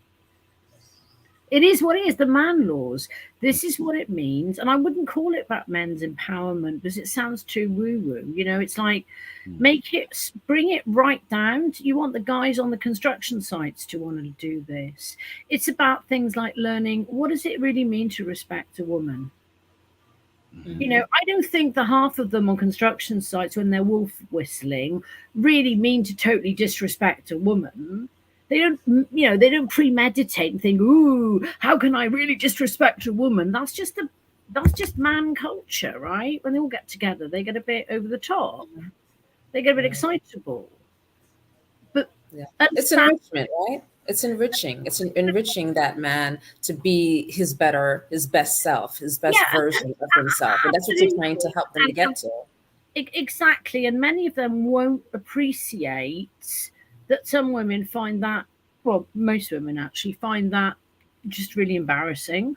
Speaker 2: It is what it is, the man laws. This is what it means. And I wouldn't call it about men's empowerment because it sounds too woo-woo. It's like, bring it right down. You want the guys on the construction sites to want to do this. It's about things like learning, what does it really mean to respect a woman? I don't think the half of them on construction sites when they're wolf whistling really mean to totally disrespect a woman. They don't premeditate and think, ooh, how can I really disrespect a woman? That's just man culture, right? When they all get together, they get a bit over the top. They get a bit excitable. But
Speaker 1: it's enrichment, right? It's enriching. It's enriching that man to be his best self, his best version of himself. And that's what you're trying to help them to get to.
Speaker 2: Exactly. And many of them won't appreciate that some women find that, well, most women actually find that just really embarrassing.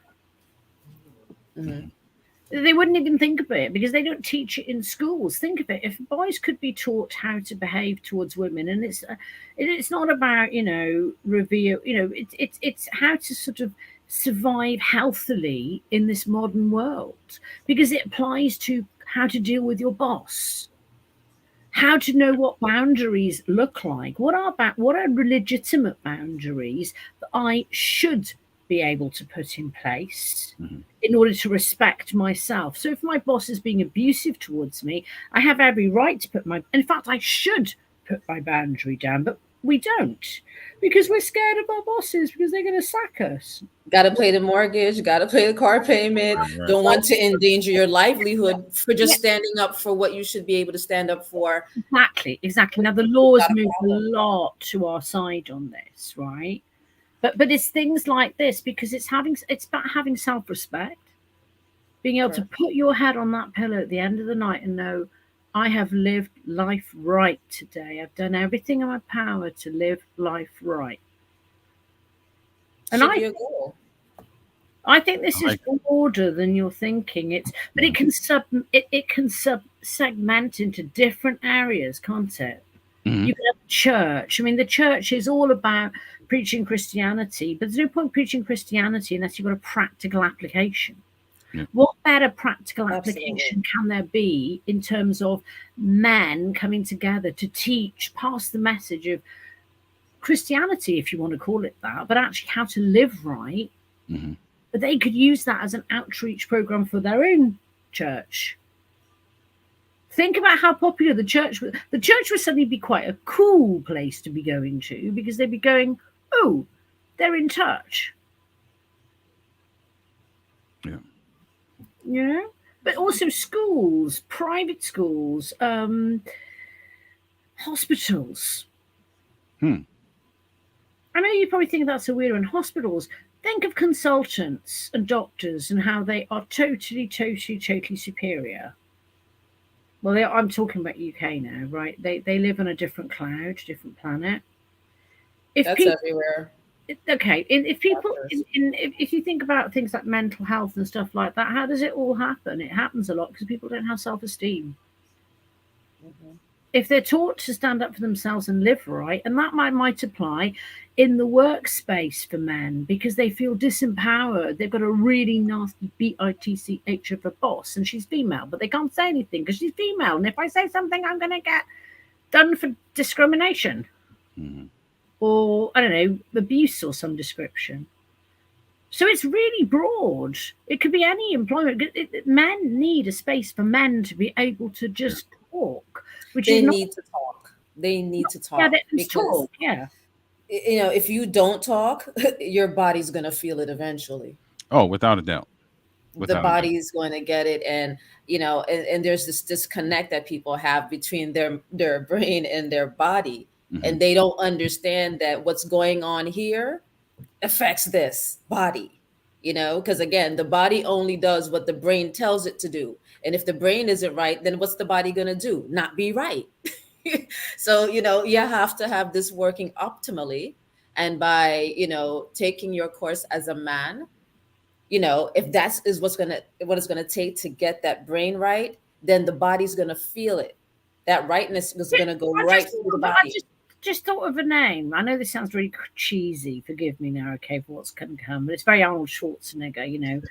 Speaker 2: They wouldn't even think of it because they don't teach it in schools. Think of it. If boys could be taught how to behave towards women, and it's not about, revere, it's how to sort of survive healthily in this modern world, because it applies to how to deal with your boss, how to know what boundaries look like, what are legitimate boundaries that I should be able to put in place in order to respect myself. So if my boss is being abusive towards me, I have every right to in fact, I should put my boundary down, but we don't, because we're scared of our bosses because they're going to sack us.
Speaker 1: Got to pay the mortgage, got to pay the car payment, don't want to endanger your livelihood for just standing up for what you should be able to stand up for.
Speaker 2: Exactly. Now, the laws move a lot to our side on this, right? But it's things like this, because it's about having self-respect, being able to put your head on that pillow at the end of the night and know, I have lived life right today. I've done everything in my power to live life right. And I think this is broader than you're thinking. It can segment into different areas, can't it? You can have church. I mean, the church is all about preaching Christianity, but there's no point preaching Christianity unless you've got a practical application. What better practical application can there be in terms of men coming together to teach, pass the message of Christianity, if you want to call it that, but actually how to live right? But they could use that as an outreach program for their own church. Think about how popular the church would suddenly be quite a cool place to be going to, because they'd be going, oh, they're in touch. But also schools, private schools, hospitals. I know you probably think that's a weird one. Hospitals. Think of consultants and doctors and how they are totally superior. Well, I'm talking about UK now, right? They live on a different cloud, different planet.
Speaker 1: Everywhere.
Speaker 2: Okay, if people, if you think about things like mental health and stuff like that, how does it all happen? It happens a lot because people don't have self-esteem. If they're taught to stand up for themselves and live right, and that might apply in the workspace for men, because they feel disempowered. They've got a really nasty bitch of a boss, and she's female, but they can't say anything because she's female. And if I say something, I'm going to get done for discrimination. Or, I don't know, abuse or some description. So it's really broad. It could be any employment. Men need a space for men to be able to just talk.
Speaker 1: They need to talk.
Speaker 2: Yeah, talk. Yeah.
Speaker 1: If you don't talk, your body's going to feel it eventually.
Speaker 3: Oh, without a doubt.
Speaker 1: The body's going to get it. And, and there's this disconnect that people have between their brain and their body. And they don't understand that what's going on here affects this body. because again, the body only does what the brain tells it to do. And if the brain isn't right, then what's the body going to do? Not be right. So, you have to have this working optimally. And by, taking your course as a man, if that's is what it's going to take to get that brain right, then the body's going to feel it. That rightness is going to go right through the body.
Speaker 2: Just thought of a name. I know this sounds really cheesy. Forgive me now, okay, for what's going to come, but it's very Arnold Schwarzenegger.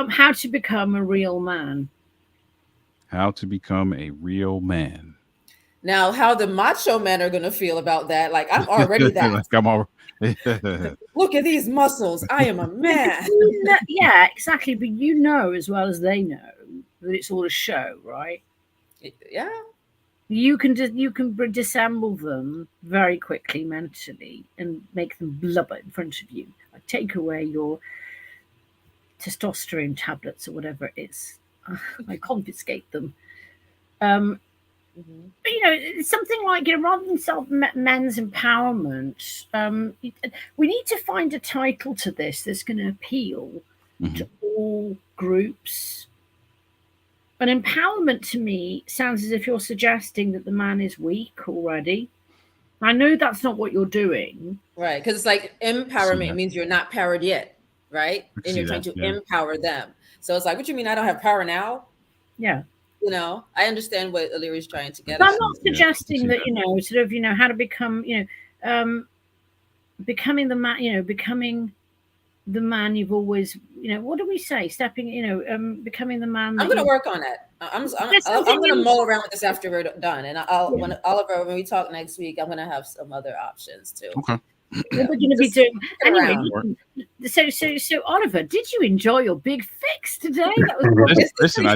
Speaker 2: How to become a real man.
Speaker 3: How to become a real man.
Speaker 1: Now, how the macho men are going to feel about that? Like, I'm already that.
Speaker 3: Like I'm all...
Speaker 1: Look at these muscles. I am a man.
Speaker 2: Yeah, exactly. But as well as they know that it's all a show, right?
Speaker 1: Yeah.
Speaker 2: You can disassemble them very quickly mentally and make them blubber in front of you. Like, take away your testosterone tablets or whatever it is. I confiscate them. But it's something like, rather than men's empowerment, we need to find a title to this that's going to appeal to all groups. An empowerment to me sounds as if you're suggesting that the man is weak already. I know that's not what you're doing.
Speaker 1: Right, because it's like empowerment means you're not powered yet, right? And you're trying to empower them. So it's like, what you mean I don't have power now?
Speaker 2: Yeah.
Speaker 1: I understand what Illyri's trying to get
Speaker 2: at.
Speaker 1: at.
Speaker 2: I'm not suggesting that, how to become, becoming the man, becoming the man you've always, what do we say? Becoming the man.
Speaker 1: I'm going to work on that. I'm going to mull around with this after we're done. And Oliver, when we talk next week, I'm going to have some other options too.
Speaker 3: Okay.
Speaker 2: What we're going to be doing anyway. So Oliver, did you enjoy your big fix today? That was
Speaker 3: listen,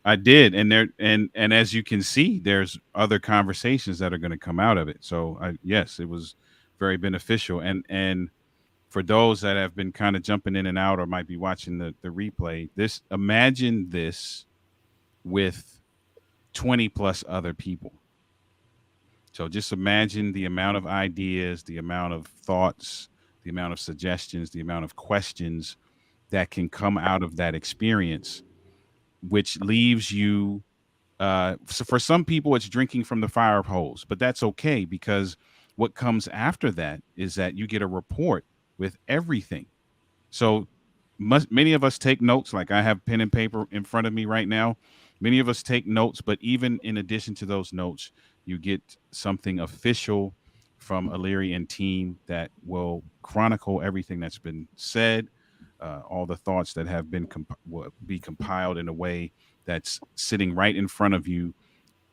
Speaker 3: I did, and as you can see, there's other conversations that are going to come out of it. So yes, it was very beneficial, and for those that have been kind of jumping in and out or might be watching the replay, imagine this with 20 plus other people. So just imagine the amount of ideas, the amount of thoughts, the amount of suggestions, the amount of questions that can come out of that experience, which leaves you, so for some people, it's drinking from the fire hose, but that's okay, because what comes after that is that you get a report with everything. So many of us take notes. Like I have pen and paper in front of me right now. Many of us take notes, but even in addition to those notes, you get something official from Illyri and team that will chronicle everything that's been said, all the thoughts that have been will be compiled in a way that's sitting right in front of you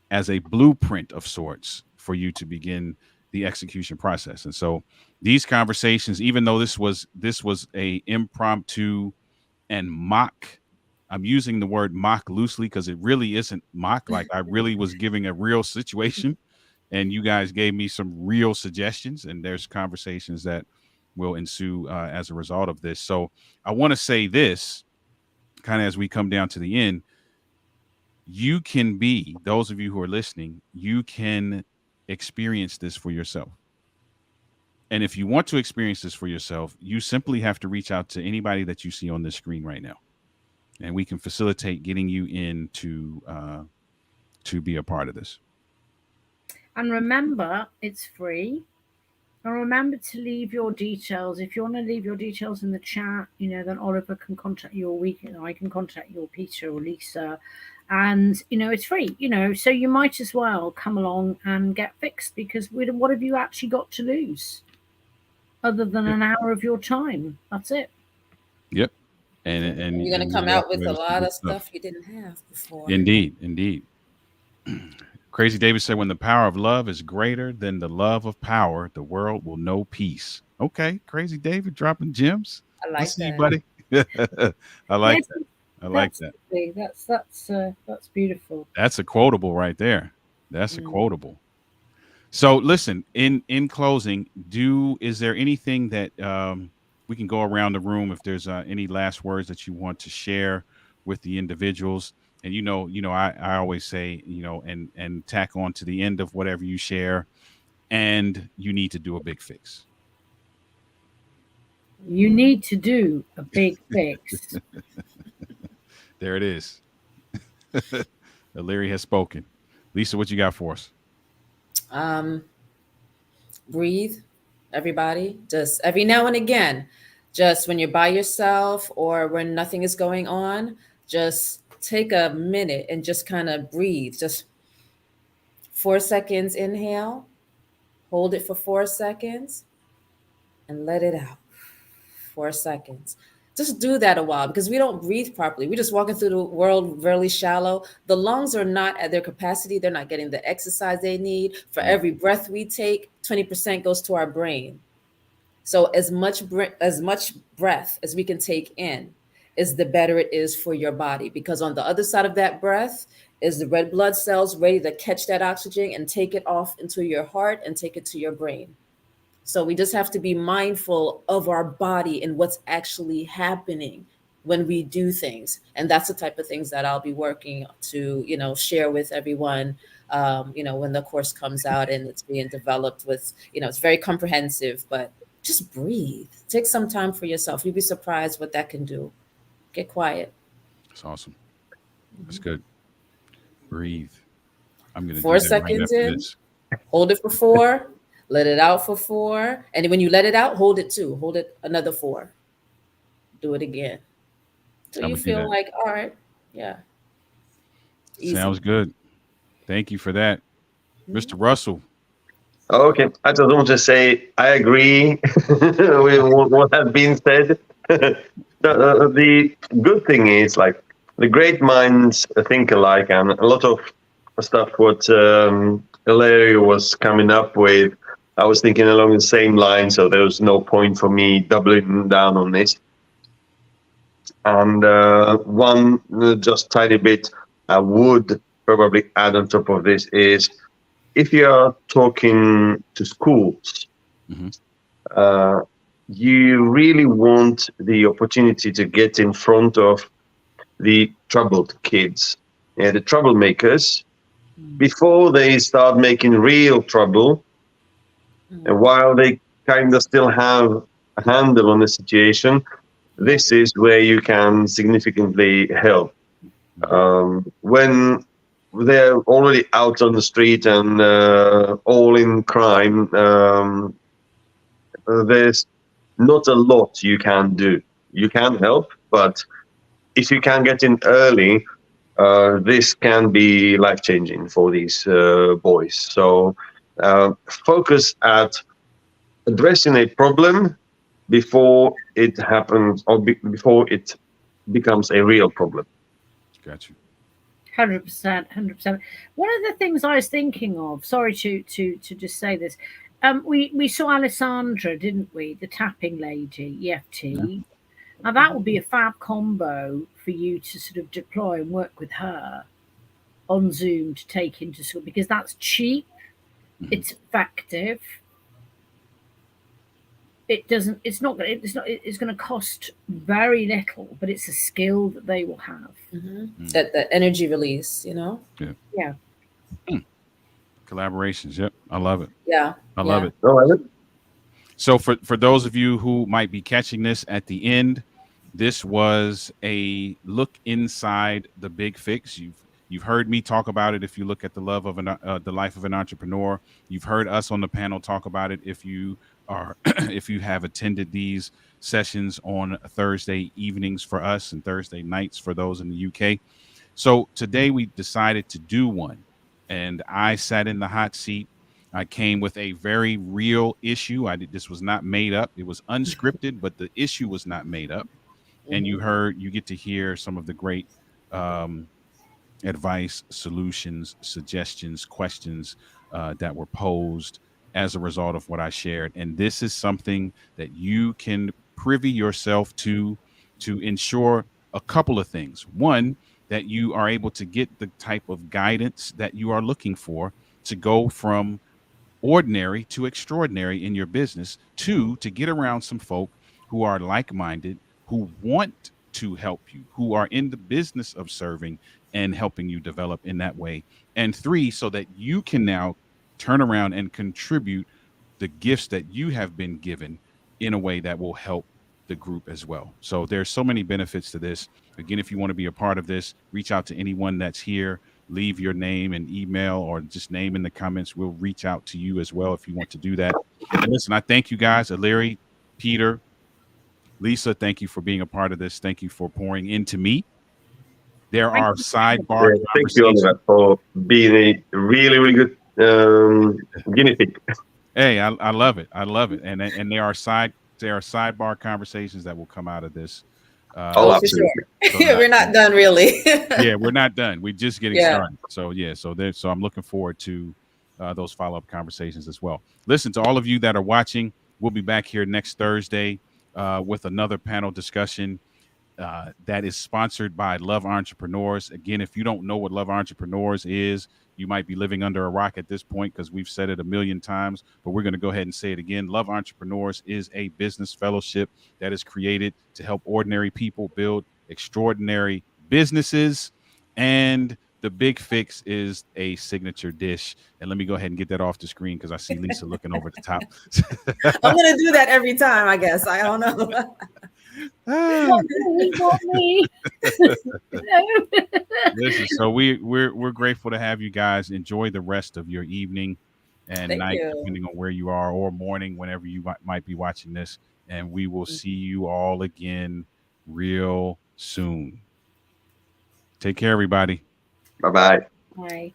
Speaker 3: as a blueprint of sorts for you to begin the execution process. And so these conversations, even though this was a impromptu and mock, I'm using the word mock loosely because it really isn't mock. Like I really was giving a real situation, and you guys gave me some real suggestions, and there's conversations that will ensue as a result of this. So I want to say this kind of as we come down to the end. You can be, those of you who are listening, you can experience this for yourself. And if you want to experience this for yourself, you simply have to reach out to anybody that you see on this screen right now. And we can facilitate getting you in to be a part of this.
Speaker 2: And remember, it's free. And remember to leave your details. If you want to leave your details in the chat, then Oliver can contact you, or I can contact you, or Peter or Lisa. And, it's free, so you might as well come along and get fixed, because what have you actually got to lose other than an hour of your time? That's it.
Speaker 3: Yep. And
Speaker 1: you're going to come out with a lot of stuff you didn't have before.
Speaker 3: Indeed. Crazy David said, when the power of love is greater than the love of power, the world will know peace. Okay. Crazy David dropping gems.
Speaker 1: I like that.
Speaker 3: See you, buddy. I like that. I like that.
Speaker 2: That's beautiful.
Speaker 3: That's a quotable right there. That's a quotable. So listen, in closing, is there anything that we can go around the room if there's any last words that you want to share with the individuals? And I always say, and tack on to the end of whatever you share, and you need to do a big fix.
Speaker 2: You need to do a big fix.
Speaker 3: There it is. Larry has spoken. Lisa, what you got for us?
Speaker 1: Um, breathe, everybody. Just every now and again, just when you're by yourself or when nothing is going on, just take a minute and just kind of breathe. Just 4 seconds inhale, hold it for 4 seconds, and let it out. 4 seconds. Just do that a while because we don't breathe properly. We're just walking through the world really shallow. The lungs are not at their capacity. They're not getting the exercise they need. For every breath we take, 20% goes to our brain. So as much breath as we can take in is the better it is for your body, because on the other side of that breath is the red blood cells ready to catch that oxygen and take it off into your heart and take it to your brain. So we just have to be mindful of our body and what's actually happening when we do things. And that's the type of things that I'll be working to, share with everyone, when the course comes out and it's being developed with, it's very comprehensive, but just breathe. Take some time for yourself. You'd be surprised what that can do. Get quiet.
Speaker 3: That's awesome. That's good. Breathe. I'm going to do
Speaker 1: 4
Speaker 3: that right
Speaker 1: seconds
Speaker 3: after
Speaker 1: in,
Speaker 3: this.
Speaker 1: hold it for 4, let it out for 4. And when you let it out, hold it 2. Hold it another 4. Do it again. So
Speaker 3: I'm
Speaker 1: you
Speaker 3: gonna do
Speaker 1: feel
Speaker 3: that.
Speaker 1: like, all right, yeah. Easy.
Speaker 3: Sounds good. Thank you for that. Mr. Russell.
Speaker 4: Okay, I just want to say I agree with what has been said. The good thing is, like, the great minds think alike, and a lot of stuff what Larry was coming up with, I was thinking along the same line, so there was no point for me doubling down on this. And one just tiny bit I would probably add on top of this is, if you are talking to schools,
Speaker 3: Mhm.
Speaker 4: You really want the opportunity to get in front of the troubled kids, the troublemakers, before they start making real trouble. And while they kind of still have a handle on the situation, this is where you can significantly help. When they're already out on the street and all in crime, there's not a lot you can do. You can help, but if you can get in early, this can be life-changing for these boys. So focus at addressing a problem before it happens, or before it becomes a real problem.
Speaker 3: Got you.
Speaker 2: 100%, 100%. One of the things I was thinking of, sorry to just say this, we saw Alessandra, didn't we? The tapping lady, EFT. Now that would be a fab combo for you to sort of deploy and work with her on Zoom to take into school, because that's cheap, it's effective. It's going to cost very little, but it's a skill that they will have.
Speaker 1: That energy release,
Speaker 2: Yeah.
Speaker 3: Collaborations. Yep. I love it.
Speaker 1: Yeah.
Speaker 3: I love it.
Speaker 4: Oh, I like-
Speaker 3: So for those of you who might be catching this at the end, this was a look inside the big fix. You've heard me talk about it. If you look at the life of an entrepreneur, you've heard us on the panel talk about it. If you are if you have attended these sessions on Thursday evenings for us and Thursday nights for those in the UK. So today we decided to do one, and I sat in the hot seat. I came with a very real issue. This was not made up. It was unscripted, but the issue was not made up. And you get to hear some of the great advice, solutions, suggestions, questions that were posed as a result of what I shared. And this is something that you can privy yourself to ensure a couple of things. One, that you are able to get the type of guidance that you are looking for to go from ordinary to extraordinary in your business. Two, to get around some folk who are like-minded, who want to help you, who are in the business of serving and helping you develop in that way. And three, so that you can now turn around and contribute the gifts that you have been given in a way that will help the group as well. So there's so many benefits to this. Again, if you want to be a part of this, reach out to anyone that's here. Leave your name and email, or just name in the comments. We'll reach out to you as well if you want to do that. And listen, I thank you guys, Illyri, Peter, Lisa. Thank you for being a part of this. Thank you for pouring into me. There are sidebar
Speaker 4: Thank you, Oliver, for being a really, really good guinea pig.
Speaker 3: Hey, I love it. I love it. And there are sidebar conversations that will come out of this.
Speaker 4: Oh, absolutely.
Speaker 1: For sure. We're not done, really.
Speaker 3: Yeah, we're not done. We're just getting started. So I'm looking forward to those follow-up conversations as well. Listen, to all of you that are watching, we'll be back here next Thursday with another panel discussion that is sponsored by Love Entrepreneurs. Again, if you don't know what Love Entrepreneurs is, you might be living under a rock at this point, because we've said it a million times, but we're going to go ahead and say it again. Love Entrepreneurs is a business fellowship that is created to help ordinary people build extraordinary businesses. And the big fix is a signature dish. And let me go ahead and get that off the screen, because I see Lisa looking over the top.
Speaker 1: I'm going to do that every time, I guess. I don't know.
Speaker 3: Listen, so we're grateful to have you guys. Enjoy the rest of your evening and night, depending on where you are, or morning, whenever you might be watching this. And we will see you all again real soon. Take care, everybody.
Speaker 4: Bye-bye.
Speaker 2: Bye.